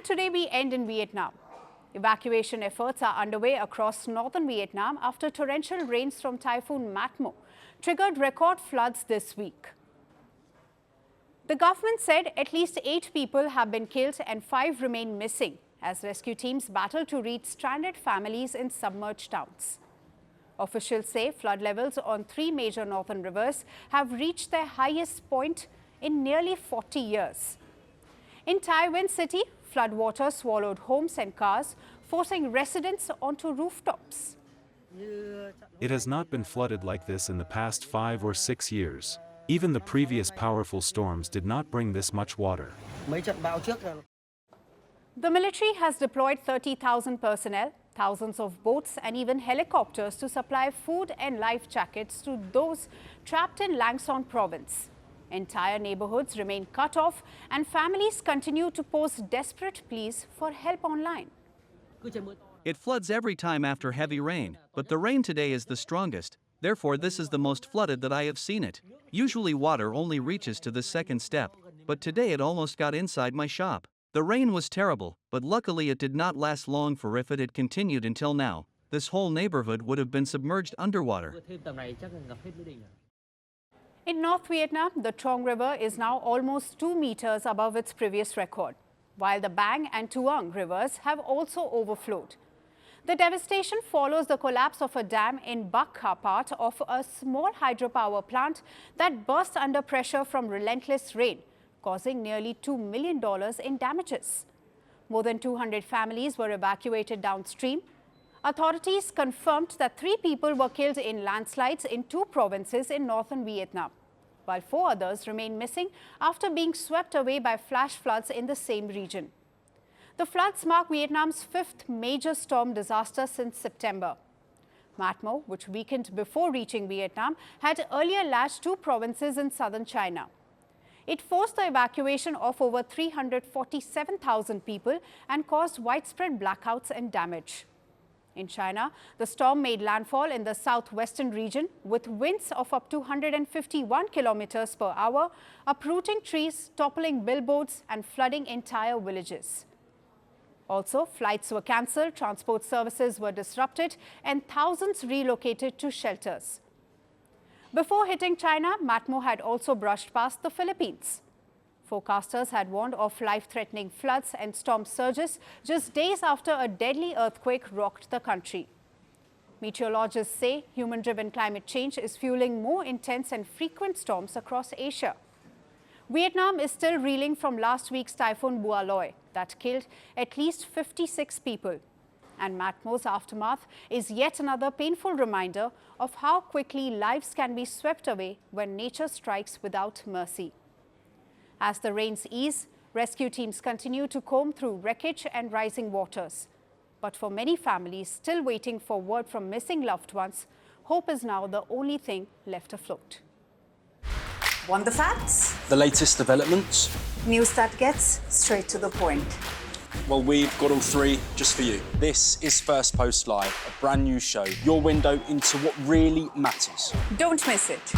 today we end in Vietnam. Evacuation efforts are underway across northern Vietnam after torrential rains from Typhoon Matmo triggered record floods this week. The government said at least 8 people have been killed and 5 remain missing as rescue teams battle to reach stranded families in submerged towns. Officials say flood levels on 3 major northern rivers have reached their highest point in nearly 40 years. In Nguyen city, floodwaters swallowed homes and cars, forcing residents onto rooftops. It has not been flooded like this in the past 5 or 6 years. Even the previous powerful storms did not bring this much water. The military has deployed 30,000 personnel, thousands of boats and even helicopters to supply food and life jackets to those trapped in Lang Son province. Entire neighborhoods remain cut off and families continue to post desperate pleas for help online. It floods every time after heavy rain, but the rain today is the strongest. Therefore, this is the most flooded that I have seen it. Usually water only reaches to the second step, but today it almost got inside my shop. The rain was terrible, but luckily it did not last long, for if it had continued until now, this whole neighborhood would have been submerged underwater. In North Vietnam, the Trong River is now almost 2 meters above its previous record, while the Bang and Tuong rivers have also overflowed. The devastation follows the collapse of a dam in Bac Kha, part of a small hydropower plant that burst under pressure from relentless rain, causing nearly $2 million in damages. More than 200 families were evacuated downstream. Authorities confirmed that 3 people were killed in landslides in 2 provinces in northern Vietnam, while 4 others remain missing after being swept away by flash floods in the same region. The floods mark Vietnam's 5th major storm disaster since September. Matmo, which weakened before reaching Vietnam, had earlier lashed 2 provinces in southern China. It forced the evacuation of over 347,000 people and caused widespread blackouts and damage. In China, the storm made landfall in the southwestern region with winds of up to 151 kilometers per hour, uprooting trees, toppling billboards and flooding entire villages. Also, flights were cancelled, transport services were disrupted and thousands relocated to shelters. Before hitting China, Matmo had also brushed past the Philippines. Forecasters had warned of life-threatening floods and storm surges just days after a deadly earthquake rocked the country. Meteorologists say human-driven climate change is fueling more intense and frequent storms across Asia. Vietnam is still reeling from last week's Typhoon Bua Loi that killed at least 56 people. And Matmo's aftermath is yet another painful reminder of how quickly lives can be swept away when nature strikes without mercy. As the rains ease, rescue teams continue to comb through wreckage and rising waters. But for many families still waiting for word from missing loved ones, hope is now the only thing left afloat. Want the facts? The latest developments? News that gets straight to the point. Well, we've got all 3 just for you. This is Firstpost Live, a brand new show, your window into what really matters. Don't miss it.